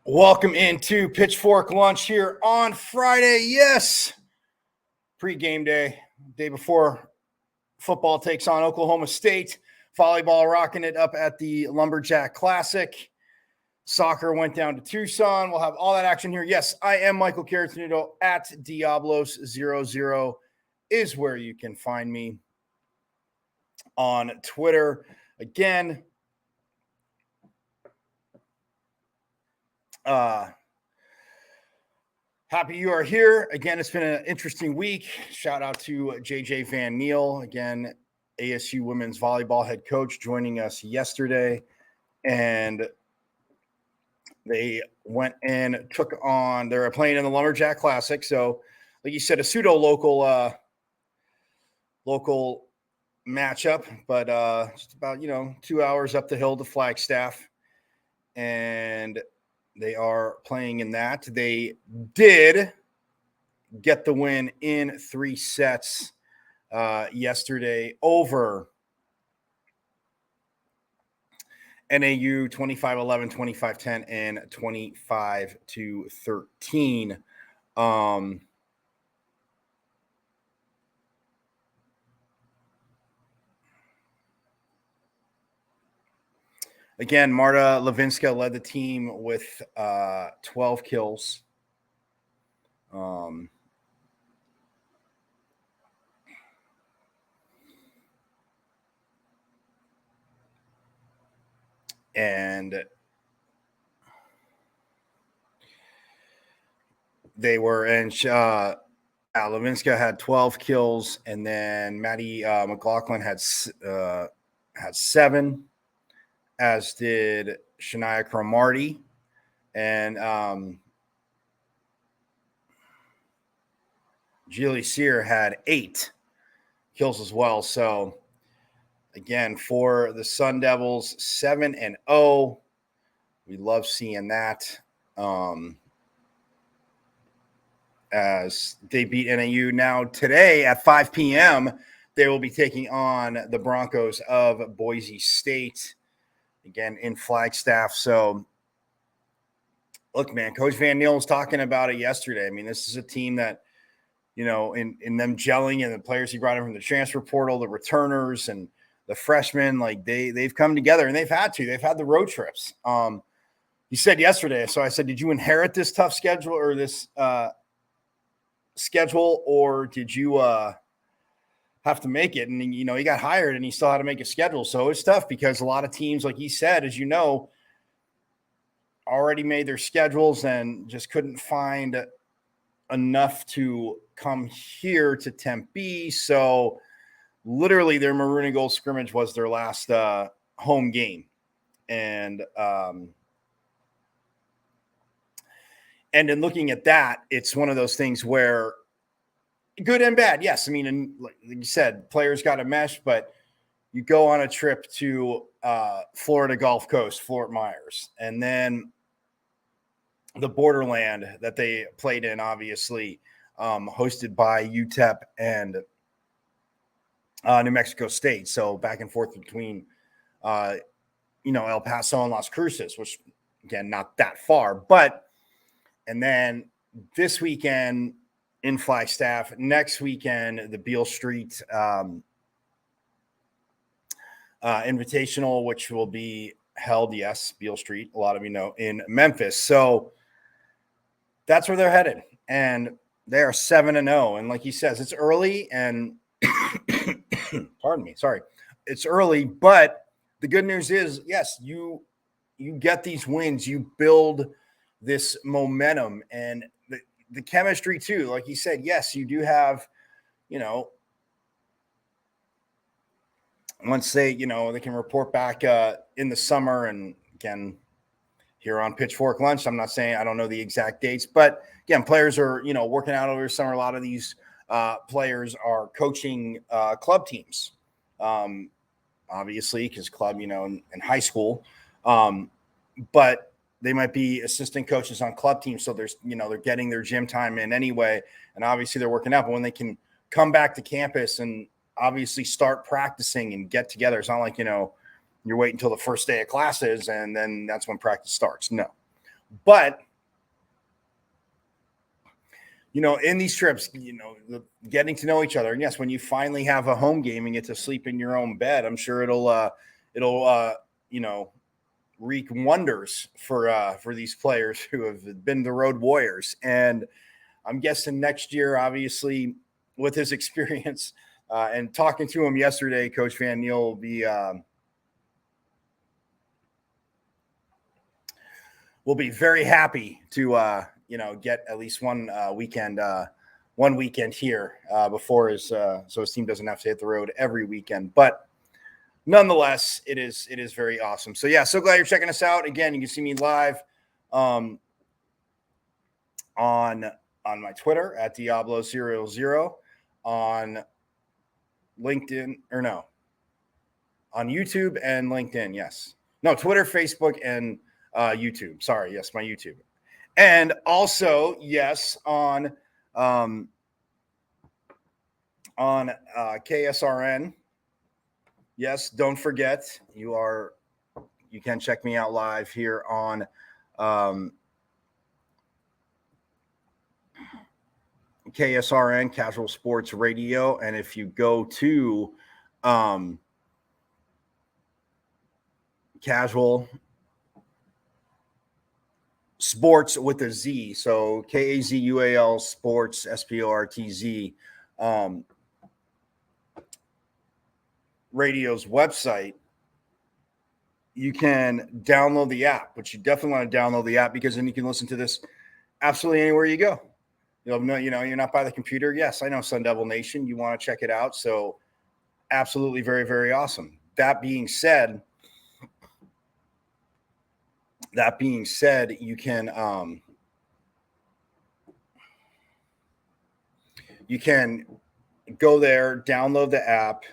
Welcome into Pitchfork Lunch here on Friday. Yes, pre-game day before football takes on Oklahoma State. Volleyball rocking it up at the Lumberjack Classic. Soccer went down to Tucson. We'll have all that action here. Yes, I am Michael Caratanudo at Diablos00 is where you can find me on Twitter. Again, happy you are here. Again, it's been an interesting week. Shout out to JJ Van Neal, again, ASU women's volleyball head coach, joining us yesterday. And they went and took on, they're playing in the Lumberjack Classic. So, like you said, a pseudo local matchup, but just about, 2 hours up the hill to Flagstaff. And they are playing in that. They did get the win in 3 sets yesterday over NAU 25-11, 25-10, and 25-13. Again, Marta Levinska led the team with 12 kills. And they were, and Levinska had 12 kills, and then Maddie McLaughlin had 7. As did Shania Cromartie, and Julie Sear had 8 kills as well. So, again, for the Sun Devils, 7-0. We love seeing that. As they beat NAU. Now, today at 5 p.m., they will be taking on the Broncos of Boise State. Again, in Flagstaff. So, look, man, Coach Van Neal was talking about it yesterday. I mean, this is a team that, in them gelling and the players he brought in from the transfer portal, the returners and the freshmen, like they've come together, and they've had the road trips. You said yesterday, so I said, did you inherit this tough schedule or this schedule, or did you have to make it. And, you know, he got hired and he still had to make a schedule. So it's tough because a lot of teams, like he said, as you know, already made their schedules and just couldn't find enough to come here to Tempe. So literally their maroon and gold scrimmage was their last home game. And in looking at that, it's one of those things where good and bad. Yes. I mean, and like you said, players got to mesh, but you go on a trip to Florida Gulf Coast, Fort Myers, and then the borderland that they played in, obviously hosted by UTEP and New Mexico State. So back and forth between, El Paso and Las Cruces, which again, not that far, but, and then this weekend in Flagstaff, next weekend, the Beale Street Invitational, which will be held, yes, Beale Street, a lot of you know, in Memphis. So that's where they're headed. And they are 7-0. And like he says, it's early and pardon me, sorry. It's early, but the good news is, yes, you get these wins, you build this momentum and the chemistry too. Like he said, yes, you do have, once they can report back in the summer, and again, here on Pitchfork Lunch, I'm not saying I don't know the exact dates, but again, players are, working out over summer. A lot of these players are coaching club teams, obviously, because club, in high school, but they might be assistant coaches on club teams. So there's, they're getting their gym time in anyway. And obviously they're working out, but when they can come back to campus and obviously start practicing and get together, it's not like, you're waiting until the first day of classes and then that's when practice starts. No, but in these trips, getting to know each other. And yes, when you finally have a home game and get to sleep in your own bed, I'm sure it'll wreak wonders for these players who have been the road warriors. And I'm guessing next year, obviously, with his experience and talking to him yesterday, Coach Van Niel will be very happy to get at least one weekend here before his so his team doesn't have to hit the road every weekend. But nonetheless, it is very awesome. So yeah, so glad you're checking us out. Again, you can see me live on my Twitter at Diablo00, on LinkedIn, or no, on YouTube and LinkedIn. Yes. No, Twitter, Facebook, and YouTube. Sorry. Yes, my YouTube. And also, yes, on KSRN. Yes, don't forget, you can check me out live here on KSRN, Casual Sports Radio. And if you go to Casual Sports with a Z, so KAZUAL Sports, SPORTZ, radio's website, you can download the app, but you definitely want to download the app because then you can listen to this absolutely anywhere you go. You're not by the computer. Yes, I know, Sun Devil Nation. You want to check it out. So absolutely very, very awesome. That being said, you can go there, download the app.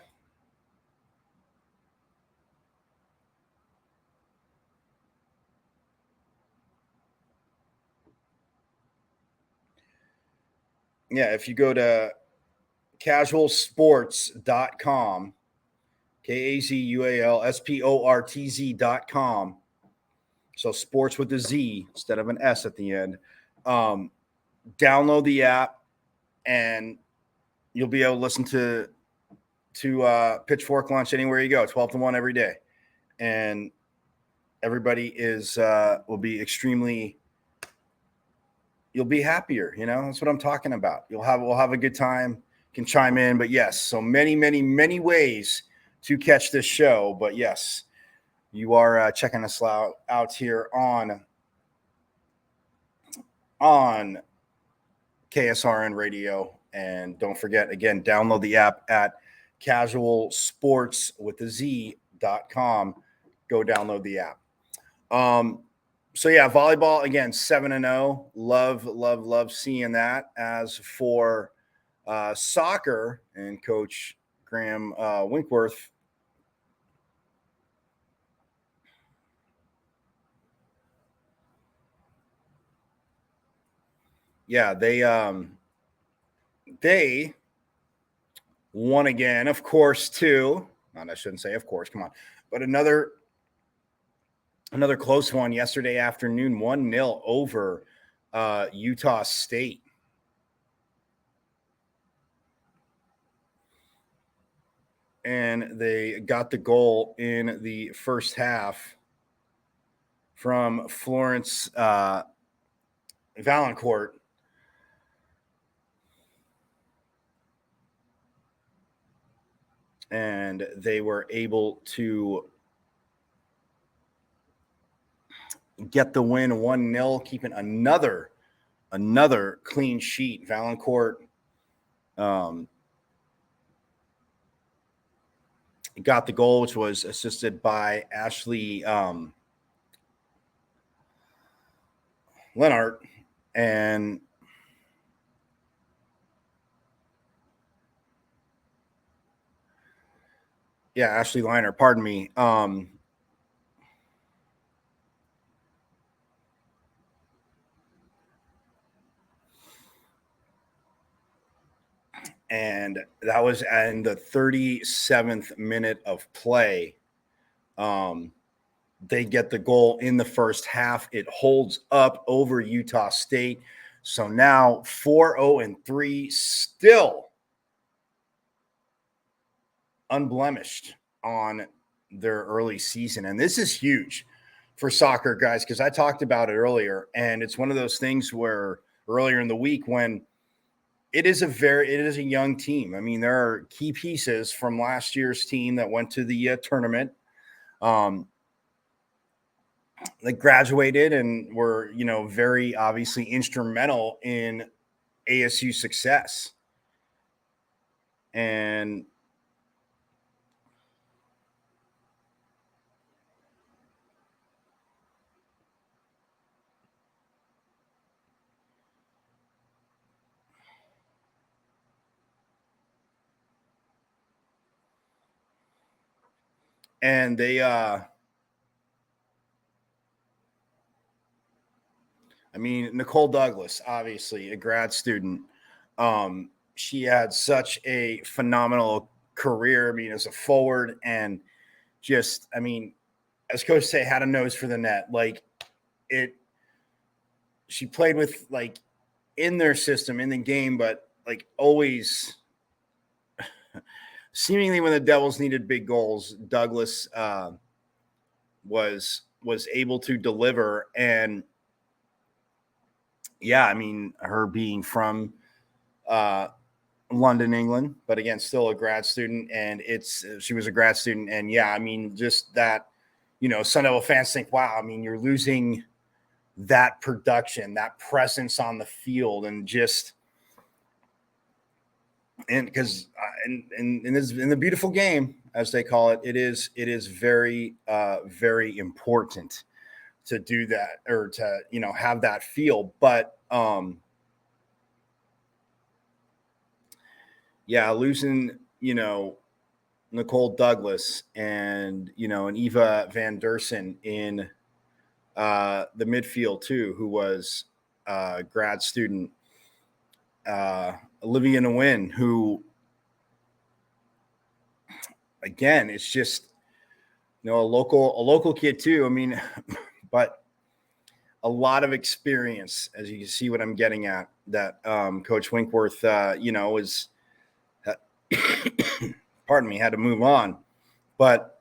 Yeah, if you go to casualsports.com, KAZUALSPORTZ.com, so sports with a Z instead of an S at the end, download the app and you'll be able to listen to Pitchfork Lunch anywhere you go, 12 to 1 every day. And everybody will be extremely, you'll be happier. That's what I'm talking about. We'll have a good time, can chime in. But yes, so many ways to catch this show. But yes, you are checking us out here on KSRN Radio. And don't forget, again, download the app at casualsportswithaz.com. Go download the app. So yeah, volleyball again, 7-0. Love seeing that. As for soccer and Coach Graham Winkworth, yeah, they won again, of course, too. I shouldn't say of course, come on. But another close one yesterday afternoon, 1-0 over Utah State. And they got the goal in the first half from Florence Valancourt. And they were able to get the win 1-0, keeping another clean sheet. Valancourt got the goal, which was assisted by Ashley Lennart. And Ashley Liner, pardon me. And that was in the 37th minute of play. They get the goal in the first half. It holds up over Utah State. So now 4-0-3, still unblemished on their early season. And this is huge for soccer, guys, because I talked about it earlier. And it's one of those things where earlier in the week when it is a young team. I mean, there are key pieces from last year's team that went to the tournament. They graduated and were, very obviously instrumental in ASU success. And they Nicole Douglas, obviously a grad student. She had such a phenomenal career. As a forward, and just, as coach say, had a nose for the net. She played with in their system, in the game, but always seemingly when the Devils needed big goals, Douglas was able to deliver. And her being from London, England, but again, still a grad student, and she was a grad student. And just that, Sun Devil fans think, wow, you're losing that production, that presence on the field, and just, and because in the beautiful game, as they call it, it is very very important to do that, or to have that feel. But losing Nicole Douglas and and Eva Van Dersen in the midfield too, who was a grad student, Olivia Nguyen, who again, it's just a local kid too. But a lot of experience, as you can see what I'm getting at, that Coach Winkworth is pardon me, had to move on. But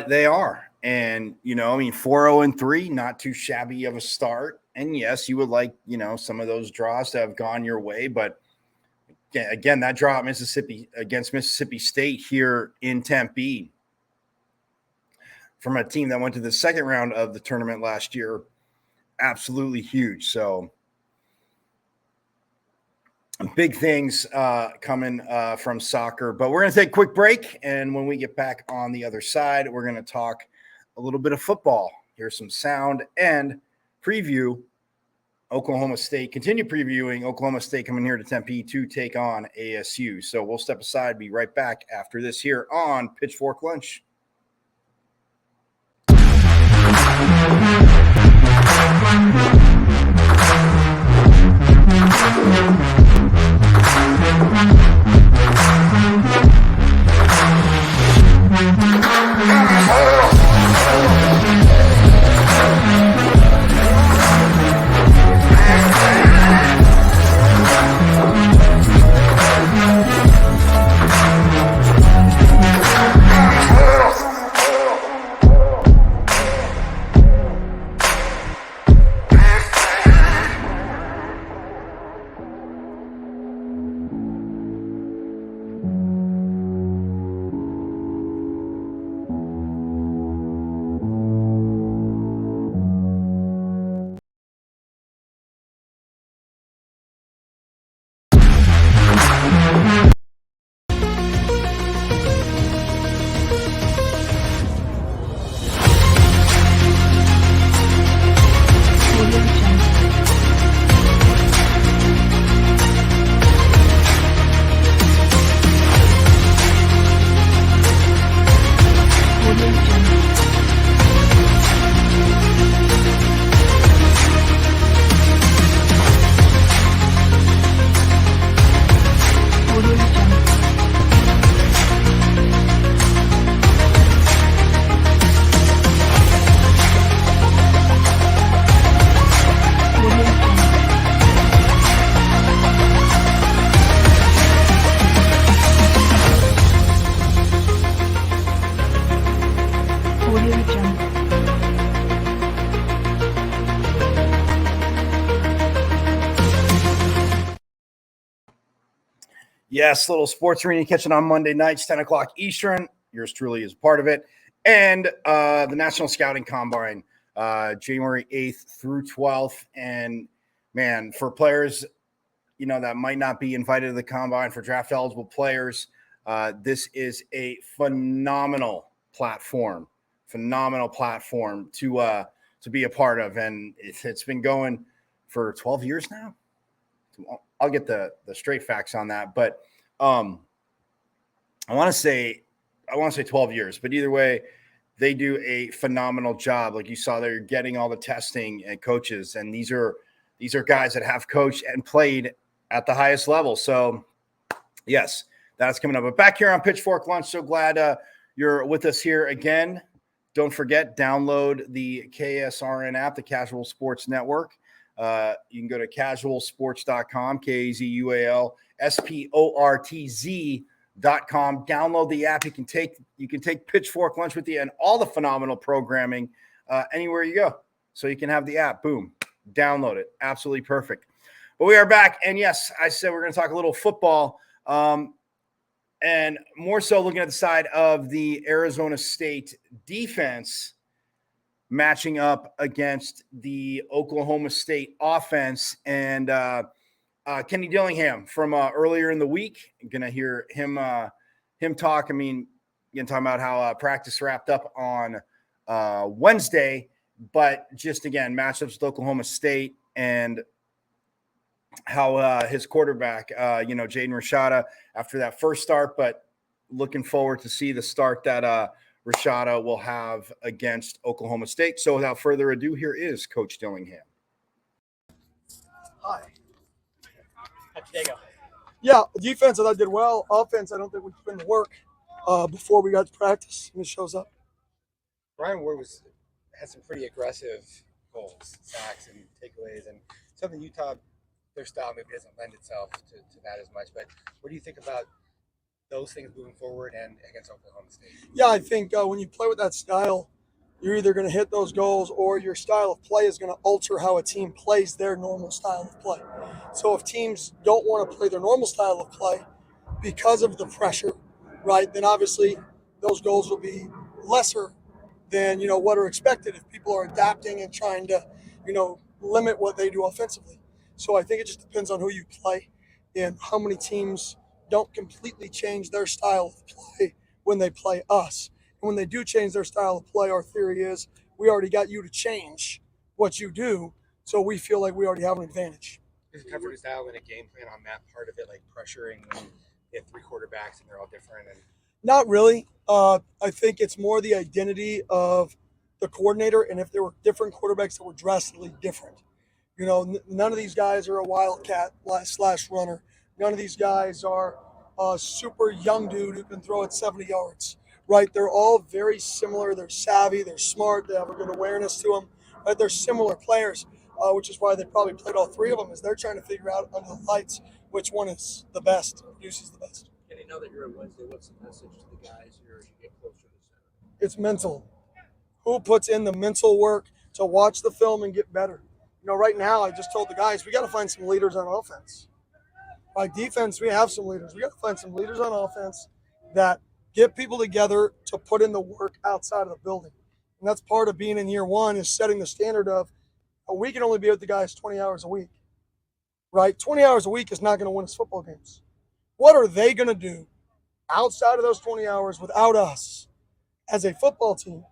they are. And, 4-0-3, not too shabby of a start. And yes, you would like, some of those draws to have gone your way. But again, that draw at against Mississippi State here in Tempe from a team that went to the second round of the tournament last year, absolutely huge. So big things coming from soccer. But we're going to take a quick break. And when we get back on the other side, we're going to talk a little bit of football. Here's some sound and preview Oklahoma State. Continue previewing Oklahoma State coming here to Tempe to take on ASU. So we'll step aside, be right back after this here on Pitchfork Lunch. Yes, little sports arena catching on Monday nights, 10 o'clock Eastern. Yours truly is part of it. And the National Scouting Combine, January 8th through 12th. And, man, for players, that might not be invited to the Combine, for draft-eligible players, this is a phenomenal platform to be a part of. And it's been going for 12 years now. I'll get the straight facts on that, but I want to say 12 years, but either way, they do a phenomenal job. Like you saw, they're getting all the testing and coaches, and these are guys that have coached and played at the highest level. So yes, that's coming up. But back here on Pitchfork Lunch, so glad you're with us here again. Don't forget, download the KSRN app, the Casual Sports Network. You can go to casualsports.com, KAZUALSPORTZ.com. Download the app. You can take Pitchfork Lunch with you and all the phenomenal programming anywhere you go. So you can have the app. Boom. Download it. Absolutely perfect. But we are back. And yes, I said we're going to talk a little football. And more so looking at the side of the Arizona State defense matching up against the Oklahoma State offense. And Kenny Dillingham from earlier in the week, going to hear him talk. I mean, talking about how practice wrapped up on Wednesday, but just, again, matchups with Oklahoma State and how his quarterback, Jaden Rashada, after that first start, but looking forward to see the start that Rashada will have against Oklahoma State. So without further ado, here is Coach Dillingham. Hi. How'd your day go? Yeah, defense I thought did well. Offense, I don't think we put in the work before we got to practice, and it shows up. Brian Ward had some pretty aggressive goals, sacks, and takeaways, and something Utah, their style maybe doesn't lend itself to that as much. But what do you think about those things moving forward and against Oklahoma State? Yeah, I think when you play with that style, you're either going to hit those goals or your style of play is going to alter how a team plays their normal style of play. So if teams don't want to play their normal style of play because of the pressure, right, then obviously those goals will be lesser than what are expected if people are adapting and trying to limit what they do offensively. So I think it just depends on who you play and how many teams don't completely change their style of play when they play us. And when they do change their style of play, our theory is we already got you to change what you do, so we feel like we already have an advantage. Is it tougher to dial in a game plan on that part of it, like pressuring when you have 3 quarterbacks and they're all different? And Not really. I think it's more the identity of the coordinator, and if there were different quarterbacks that were drastically different. None of these guys are a wildcat slash runner. None of these guys are a super young dude who can throw it 70 yards, right? They're all very similar. They're savvy. They're smart. They have a good awareness to them. Right? They're similar players, which is why they probably played all 3 of them. Is they're trying to figure out under the lights which one is the best, produces the best. And now that you're at Wednesday, what's the message to the guys here as you get closer to the center? It's mental. Who puts in the mental work to watch the film and get better? Right now, I just told the guys, we got to find some leaders on offense. By defense, we have some leaders. We got to find some leaders on offense that get people together to put in the work outside of the building. And that's part of being in year one, is setting the standard of we can only be with the guys 20 hours a week, right? 20 hours a week is not going to win us football games. What are they going to do outside of those 20 hours without us as a football team?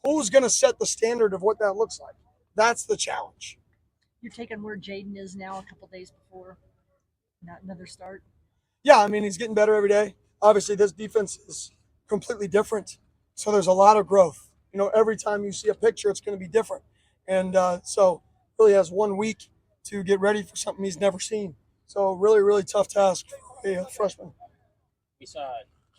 Who's going to set the standard of what that looks like? That's the challenge. You're taking where Jaden is now a couple days before not another start. Yeah, I mean, he's getting better every day. Obviously, this defense is completely different. So there's a lot of growth. Every time you see a picture, it's going to be different. And so really has 1 week to get ready for something he's never seen. So really, really tough task for a freshman. We saw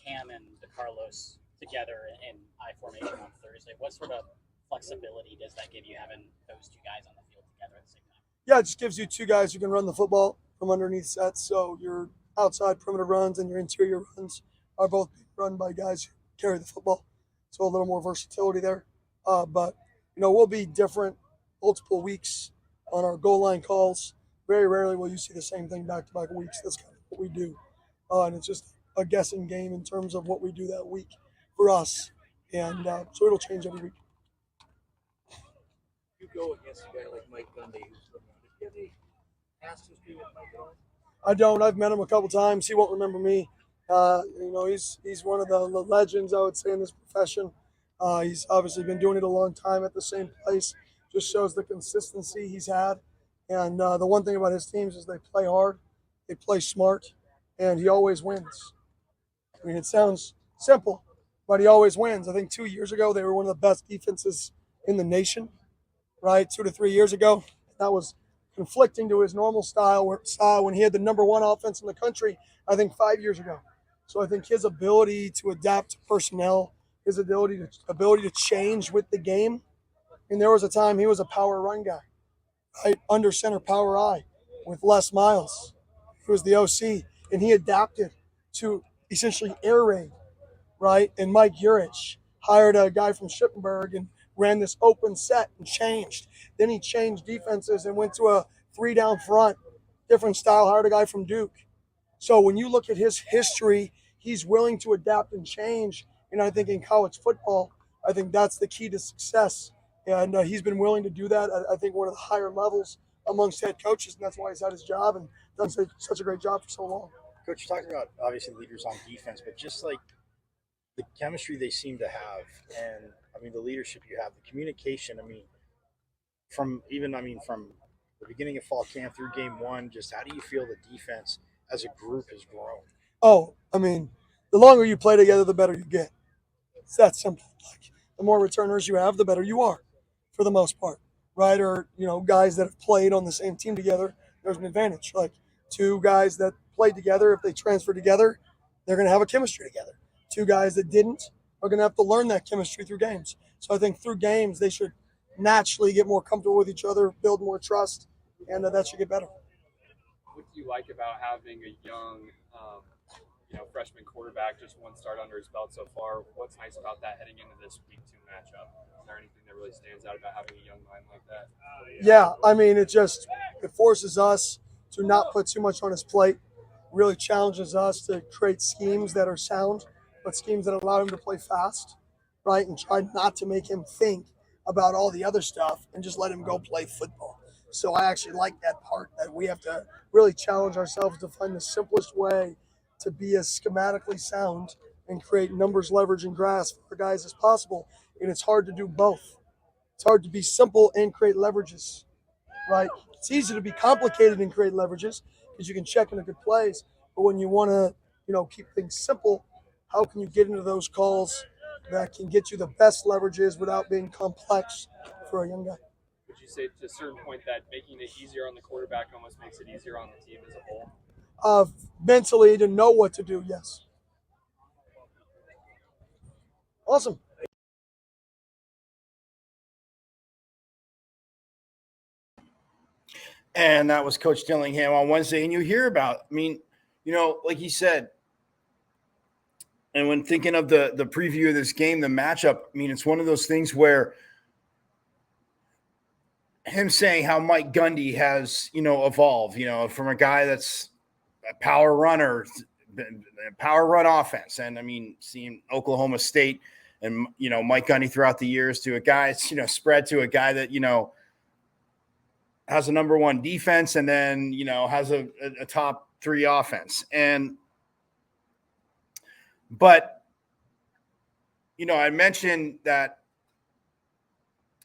Cam and DeCarlos together in I formation on Thursday. What sort of flexibility does that give you, having those 2 guys on the field together at the same time? Yeah, it just gives you 2 guys who can run the football from underneath sets. So your outside perimeter runs and your interior runs are both run by guys who carry the football. So a little more versatility there. But we'll be different multiple weeks on our goal line calls. Very rarely will you see the same thing back-to-back weeks. That's kind of what we do. And it's just a guessing game in terms of what we do that week for us. And so it'll change every week. You go against a guy like Mike Gundy, who's from do you have any past history with Mike at all? I don't. I've met him a couple times. He won't remember me. He's one of the legends, I would say, in this profession. He's obviously been doing it a long time at the same place. Just shows the consistency he's had. And the one thing about his teams is they play hard, they play smart, and he always wins. I mean, it sounds simple, but he always wins. I think 2 years ago, they were one of the best defenses in the nation, right? 2 to 3 years ago. That was conflicting to his normal style when he had the number 1 offense in the country, I think 5 years ago. So I think his ability to adapt to personnel, his ability to change with the game. And there was a time he was a power run guy, right? Under center power I with Les Miles, who was the OC, and he adapted to essentially air raid, right? And Mike Urich hired a guy from Schippenberg and ran this open set and changed. Then he changed defenses and went to a 3 down front, different style, hired a guy from Duke. So when you look at his history, he's willing to adapt and change. And I think in college football, I think that's the key to success. And he's been willing to do that at, I think, one of the higher levels amongst head coaches. And that's why he's had his job and done such a great job for so long. Coach, you talked about obviously leaders on defense, but just like the chemistry they seem to have, and I mean the leadership you have, the communication. From the beginning of fall camp through game 1, just how do you feel the defense as a group has grown? Oh, I mean, the longer you play together, the better you get. It's that simple. Like, the more returners you have, the better you are, for the most part, right? Or guys that have played on the same team together, there's an advantage. Like 2 guys that played together, if they transfer together, they're going to have a chemistry together. 2 guys that didn't are going to have to learn that chemistry through games. So I think through games, they should naturally get more comfortable with each other, build more trust, and that should get better. What do you like about having a young freshman quarterback, just one start under his belt so far. What's nice about that heading into this week 2 matchup? Is there anything that really stands out about having a young mind like that? Yeah, I mean, it forces us to not put too much on his plate. Really challenges us to create schemes that are sound, but schemes that allow him to play fast, right? And try not to make him think about all the other stuff and just let him go play football. So I actually like that part, that we have to really challenge ourselves to find the simplest way to be as schematically sound and create numbers, leverage, and grass for our guys as possible. And it's hard to do both. It's hard to be simple and create leverages, right? It's easy to be complicated and create leverages because you can check into good plays. But when you want to, keep things simple, how can you get into those calls that can get you the best leverages without being complex for a young guy? Would you say to a certain point that making it easier on the quarterback almost makes it easier on the team as a whole? Mentally, to know what to do, yes. Awesome. And that was Coach Dillingham on Wednesday. And you hear about, like he said, and when thinking of the preview of this game, the matchup, it's one of those things where him saying how Mike Gundy has, evolved, from a guy that's a power runner, power run offense. And seeing Oklahoma State and, Mike Gundy throughout the years to a guy, spread to a guy that, has a number one defense and then, has a top 3 offense. But I mentioned that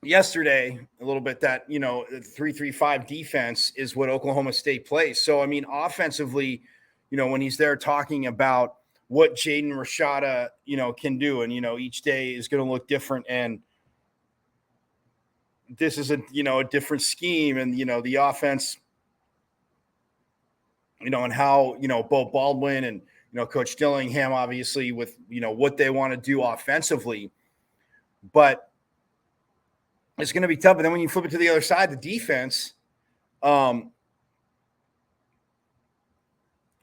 yesterday a little bit that, the 3-3-5 defense is what Oklahoma State plays. So, offensively, when he's there talking about what Jaden Rashada, can do, and, each day is going to look different. And this is a different scheme, and the offense, and how Bo Baldwin and Coach Dillingham obviously with what they want to do offensively, but it's going to be tough. And then when you flip it to the other side, the defense, Brian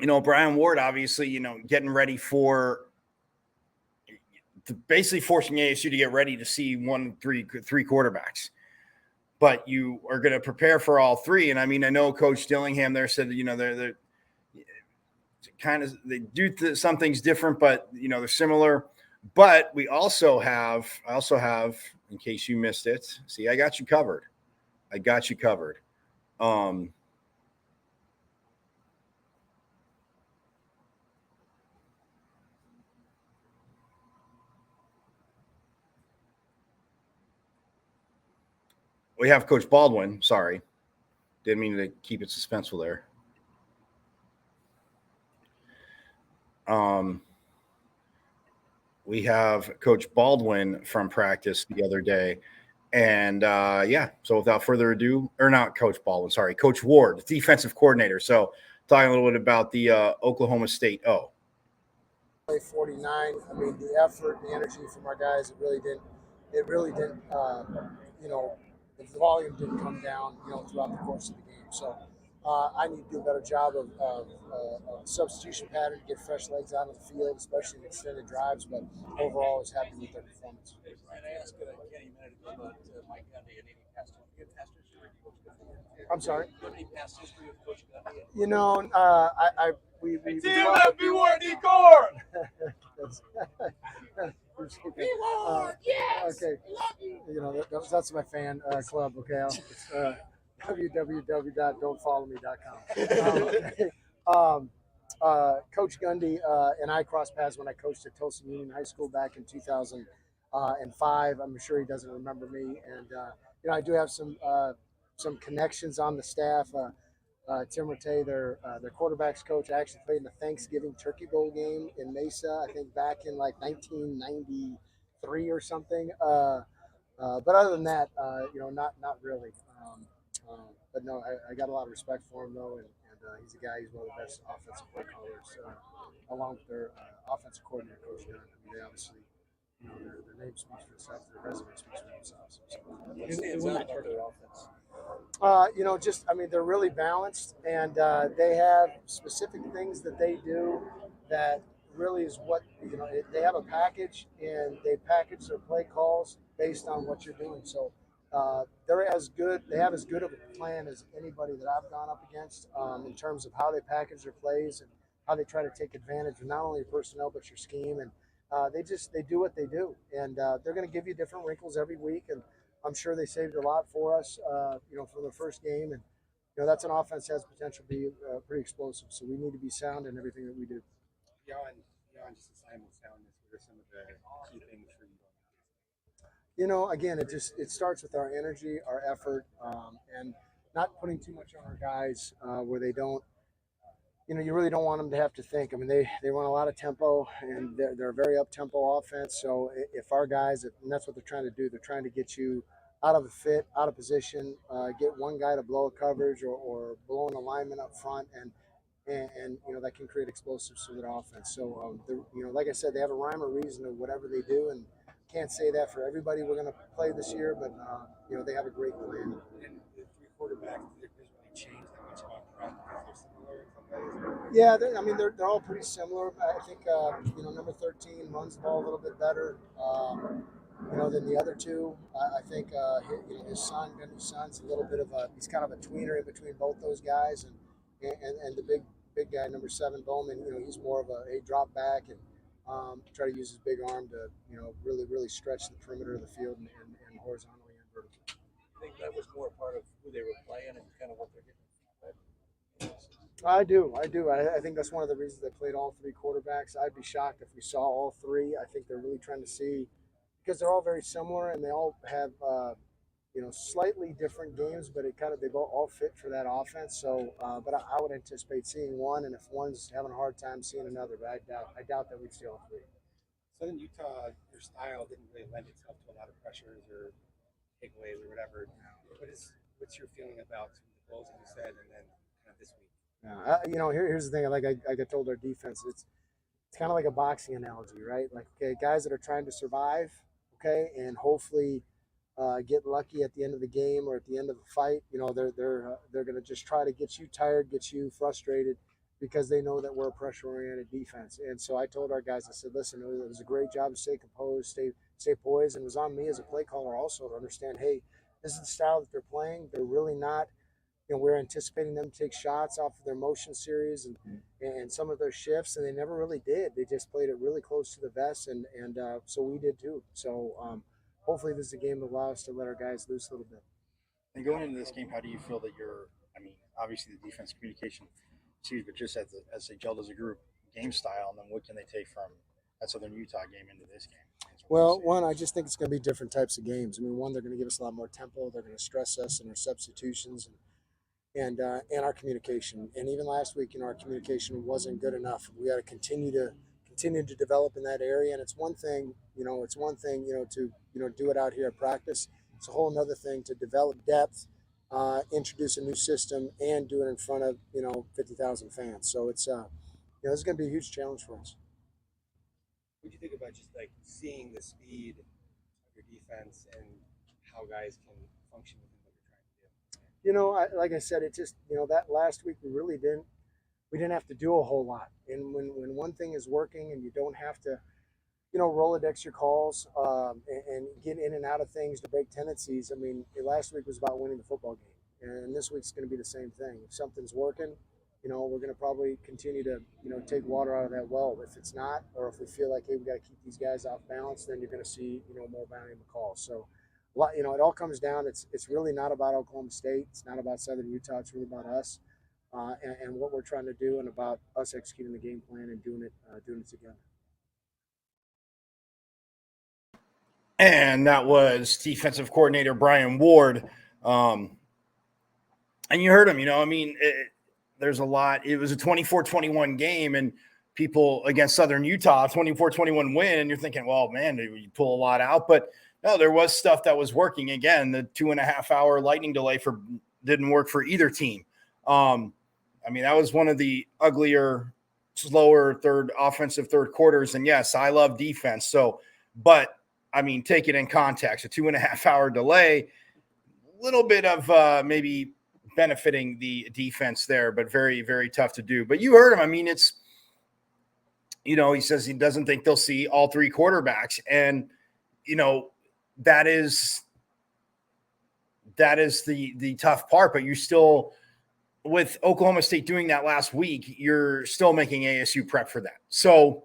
Ward obviously getting ready for basically forcing ASU to get ready to see three quarterbacks. But you are going to prepare for all 3. And I know Coach Dillingham there said, they're kind of, they do some things different, but they're similar. But I also have, in case you missed it, see, I got you covered. We have Coach Baldwin. Sorry. Didn't mean to keep it suspenseful there. We have Coach Baldwin from practice the other day. And so without further ado, or not Coach Baldwin, sorry, Coach Ward, defensive coordinator. So talking a little bit about the Oklahoma State O. 49. The effort, the energy from our guys, it really didn't, the volume didn't come down, throughout the course of the game. So I need to do a better job of substitution pattern to get fresh legs out of the field, especially in extended drives. But overall, I was happy with their performance. And I asked Kenny a minute ago about Mike Gundy and any past history of Coach Gundy. I'm sorry? Do you have any past history of Coach Gundy? We B-Ward, D-Core! Yes. Okay. That's my fan club. Okay. It's www.don'tfollowme.com. Coach Gundy and I crossed paths when I coached at Tulsa Union High School back in 2005. I'm sure he doesn't remember me, and I do have some connections on the staff. Tim Rattay, their quarterbacks coach, I actually played in the Thanksgiving Turkey Bowl game in Mesa, I think back in like 1993 or something. But other than that, not really. But no, I got a lot of respect for him though, and he's a guy. He's one of the best offensive play callers, along with their offensive coordinator, Coach Dunn. They obviously, their name speaks for itself. Their resume speaks for themselves. They're really balanced, and they have specific things that they do that really is what, they have a package and they package their play calls based on what you're doing. So they have as good of a plan as anybody that I've gone up against in terms of how they package their plays and how they try to take advantage of not only your personnel but your scheme. And they do what they do, and they're going to give you different wrinkles every week. And I'm sure they saved a lot for us, from the first game. And that's an offense that has potential to be pretty explosive. So we need to be sound in everything that we do. Beyond just assignment soundness, what are some of the key things for you? Again, it starts with our energy, our effort, and not putting too much on our guys where they don't. You really don't want them to have to think. I mean, they run a lot of tempo, and they're a very up-tempo offense. So if our guys, and that's what they're trying to do, they're trying to get you out of a fit, out of position, get one guy to blow a coverage or blow an alignment up front, and that can create explosives to their offense. So like I said, they have a rhyme or reason to whatever they do, and can't say that for everybody we're going to play this year, but they have a great plan. And the three quarterbacks, does it really change how much about them because they're similar in some ways? Yeah, they're all pretty similar. I think number 13 runs the ball a little bit better. Than the other two. I think his son, Gundy's son's a little bit of he's kind of a tweener in between both those guys, and the big guy, number 7, Bowman. He's more of a drop back and try to use his big arm to really stretch the perimeter of the field and horizontally and vertically. I think that was more part of who they were playing and kind of what they're getting. I do. I think that's one of the reasons they played all 3 quarterbacks. I'd be shocked if we saw all 3. I think they're really trying to see, because they're all very similar and they all have slightly different games, but they all fit for that offense. So, but I would anticipate seeing one, and if one's having a hard time, seeing another. But I doubt that we'd see all 3. Southern Utah, your style didn't really lend itself to a lot of pressures or takeaways or whatever. What's your feeling about some of the goals that you said, and then kind of this week? Here's the thing. Like I told our defense, it's kind of like a boxing analogy, right? Like, okay, guys that are trying to survive, okay, and hopefully get lucky at the end of the game or at the end of the fight. They're going to just try to get you tired, get you frustrated, because they know that we're a pressure-oriented defense. And so I told our guys, I said, listen, it was a great job to stay composed, stay poised, and it was on me as a play caller also to understand, hey, this is the style that they're playing. They're really not. We're anticipating them to take shots off of their motion series and some of their shifts, and they never really did. They just played it really close to the vest, and so we did too. So hopefully this is a game that allows us to let our guys loose a little bit. And going into this game, how do you feel that obviously the defense communication, but just as they gelled as a group, game style, and then what can they take from that Southern Utah game into this game? Well, one, I just think it's going to be different types of games. One, they're going to give us a lot more tempo. They're going to stress us in our substitutions and our communication. And even last week, our communication wasn't good enough. We got to continue to develop in that area. And it's one thing, to do it out here at practice. It's a whole other thing to develop depth, introduce a new system, and do it in front of 50,000 fans. So it's it's going to be a huge challenge for us. What do you think about just like seeing the speed of your defense and how guys can function within what you're trying to do? Like I said, it just that last week we didn't have to do a whole lot. And when one thing is working and you don't have to Rolodex your calls and get in and out of things to break tendencies. Last week was about winning the football game, and this week's going to be the same thing. If something's working, we're going to probably continue to take water out of that well. If it's not, or if we feel like, hey, we got to keep these guys off balance, then you're going to see more valuable calls. So it all comes down. It's really not about Oklahoma State. It's not about Southern Utah. It's really about us and what we're trying to do, and about us executing the game plan and doing it together. And that was defensive coordinator Brian Ward. And you heard him, there's a lot. It was a 24-21 game, and people against Southern Utah, 24-21 win. And you're thinking, well, man, did we pull a lot out? But no, there was stuff that was working. Again, the 2.5-hour lightning delay didn't work for either team. That was one of the uglier, slower offensive third quarters. And yes, I love defense. But take it in context. A 2.5-hour delay, a little bit of maybe benefiting the defense there, but very, very tough to do. But you heard him. he says he doesn't think they'll see all three quarterbacks. And, that is the tough part, but you still, with Oklahoma State doing that last week, you're still making ASU prep for that. So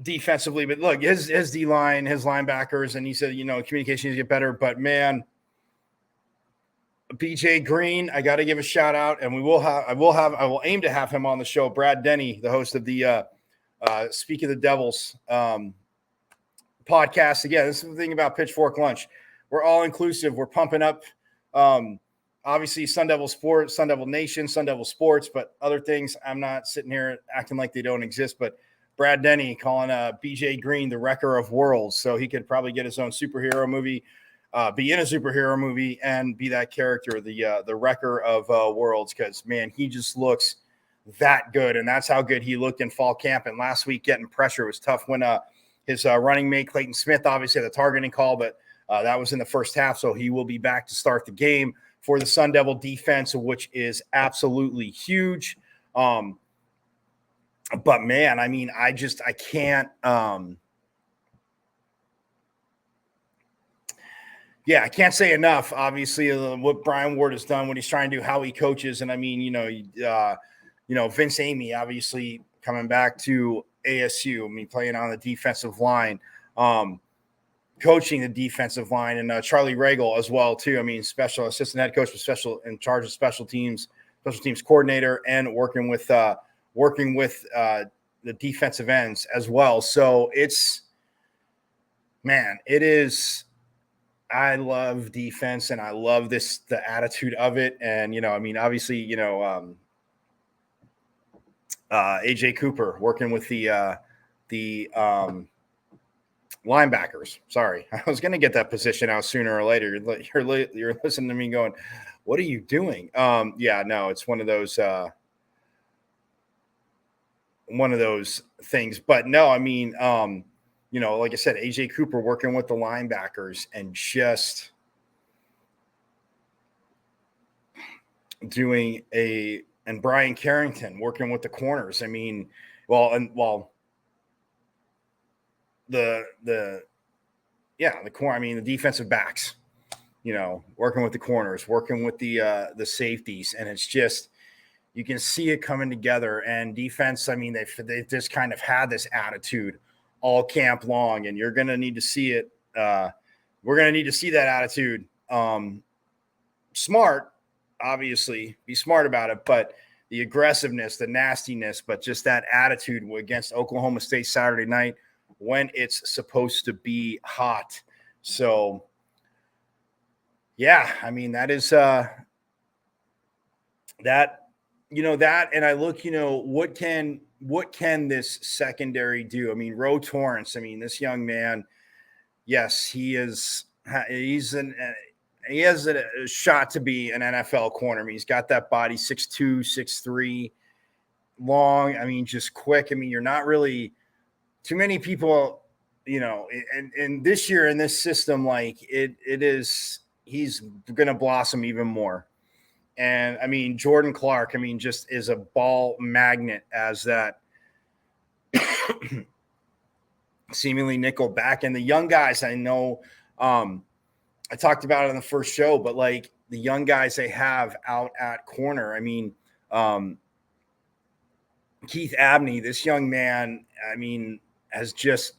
defensively, but look, his D-line, his linebackers, and he said, communication needs to get better, but man, BJ Green, I got to give a shout out, and I will aim to have him on the show. Brad Denny, the host of the Speak of the Devils podcast. Again, this is the thing about Pitchfork Lunch. We're all inclusive. We're pumping up, obviously, Sun Devil Sports, Sun Devil Nation, Sun Devil Sports, but other things. I'm not sitting here acting like they don't exist, but Brad Denny calling BJ Green the Wrecker of Worlds, so he could probably get his own superhero movie. Be in a superhero movie and be that character, the Wrecker of Worlds, because, man, he just looks that good, and that's how good he looked in fall camp. And last week getting pressure was tough when his running mate, Clayton Smith, obviously had the targeting call, but that was in the first half, so he will be back to start the game for the Sun Devil defense, which is absolutely huge. But, man, I mean, I can't I can't say enough, obviously, what Brian Ward has done, what he's trying to do, how he coaches. And I mean, Vince Amy, obviously coming back to ASU, I mean, playing on the defensive line, coaching the defensive line, and Charlie Regal as well, too. I mean, special assistant head coach, in charge of special teams coordinator, and working with the defensive ends as well. So it is. I love defense, and I love the attitude of it. And, obviously, AJ Cooper working with the linebackers. Sorry, I was going to get that position out sooner or later. You're listening to me going, what are you doing? It's one of those things, but no, I mean, like I said, AJ Cooper working with the linebackers and just and Brian Carrington working with the corners. I mean, the defensive backs, working with the corners, working with the safeties, and it's just, you can see it coming together. And defense, I mean, they've just kind of had this attitude all camp long, and you're going to need to see it. We're going to need to see that attitude. Smart, obviously, be smart about it, but the aggressiveness, the nastiness, but just that attitude against Oklahoma State Saturday night when it's supposed to be hot. So, yeah, I mean, that is that, and I look, what can this secondary do? I mean, Ro Torrence, I mean, this young man, yes, he has a shot to be an NFL corner. I mean, he's got that body, 6'2", 6'3", long. I mean, just quick. I mean, you're not really too many people, and this year in this system, like he's going to blossom even more. And I mean, Jordan Clark, I mean, just is a ball magnet as that seemingly nickel back. And the young guys, I know, I talked about it in the first show, but like the young guys they have out at corner, I mean, Keith Abney, this young man, I mean, has just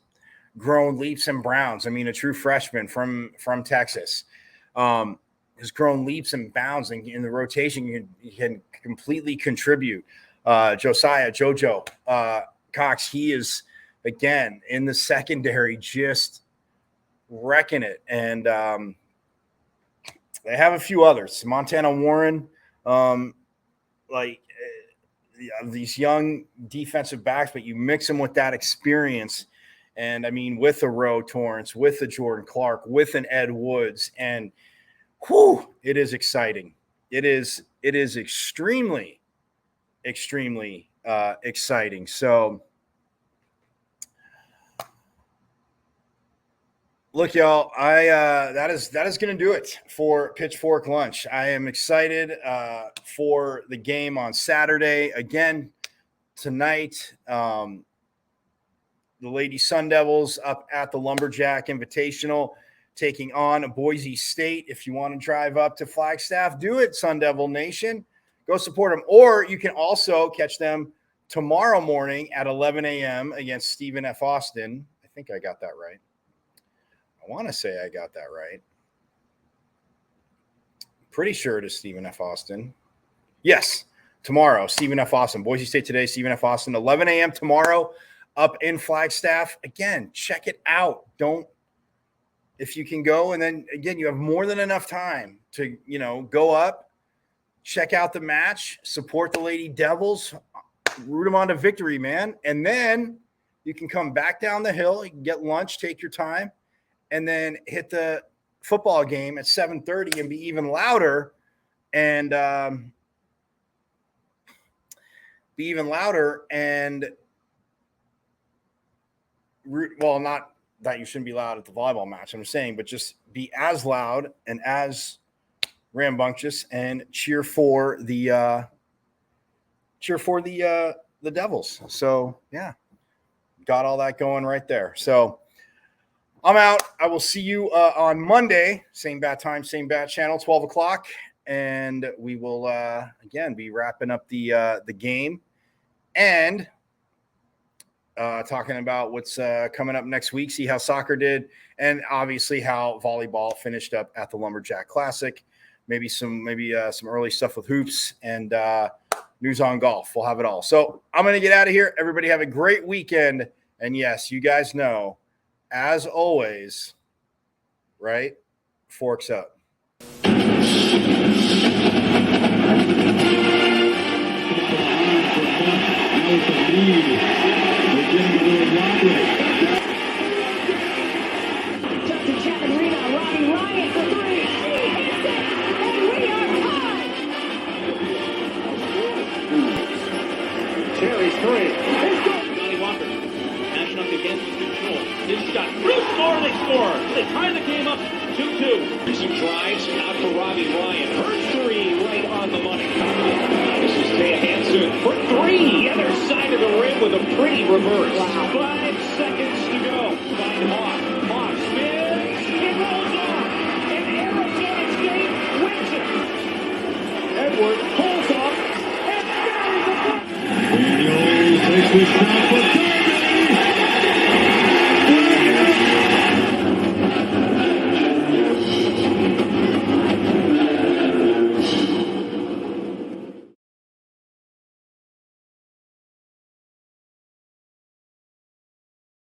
grown leaps and bounds. I mean, a true freshman from Texas. Has grown leaps and bounds in the rotation. You can completely contribute. Jojo Cox, he is, again, in the secondary, just wrecking it. And they have a few others. Montana Warren, these young defensive backs, but you mix them with that experience. And, I mean, with a Ro Torrence, with a Jordan Clark, with an Ed Woods, and it is exciting. It is extremely, extremely exciting. So, look, y'all, that is going to do it for Pitchfork Lunch. I am excited for the game on Saturday. Again, tonight. The Lady Sun Devils up at the Lumberjack Invitational, taking on Boise State. If you want to drive up to Flagstaff, do it, Sun Devil Nation. Go support them. Or you can also catch them tomorrow morning at 11 a.m. against Stephen F. Austin. I think I got that right. I want to say I got that right. Pretty sure it is Stephen F. Austin. Yes, tomorrow, Stephen F. Austin. Boise State today, Stephen F. Austin, 11 a.m. tomorrow up in Flagstaff. Again, check it out. If you can go, and then again, you have more than enough time to, go up, check out the match, support the Lady Devils, root them on to victory, man. And then you can come back down the hill, you can get lunch, take your time, and then hit the football game at 7:30 and be even louder and not that you shouldn't be loud at the volleyball match, I'm saying, but just be as loud and as rambunctious and cheer for the Devils. So yeah, got all that going right there. So I'm out. I will see you on Monday, same bat time, same bat channel, 12 o'clock. And we will, again, be wrapping up the game and talking about what's coming up next week, see how soccer did, and obviously how volleyball finished up at the Lumberjack Classic. Maybe some early stuff with hoops and news on golf. We'll have it all. So I'm going to get out of here. Everybody have a great weekend. And yes, you guys know, as always, right? Forks up. Cherry's three. Johnny Walker matching up against control. His shot. Bruce score. They score. They tie the game up 2-2. Some drives out for Robbie Ryan. Her three right on the money. This is Taya Hansen for three. Other side of the rim with a pretty reverse. Wow. 5 seconds to go. Find Hawk. Hawk spins. It rolls off. And Arizona State wins it. Edwards pulls off. And buries the puck. Takes the shot.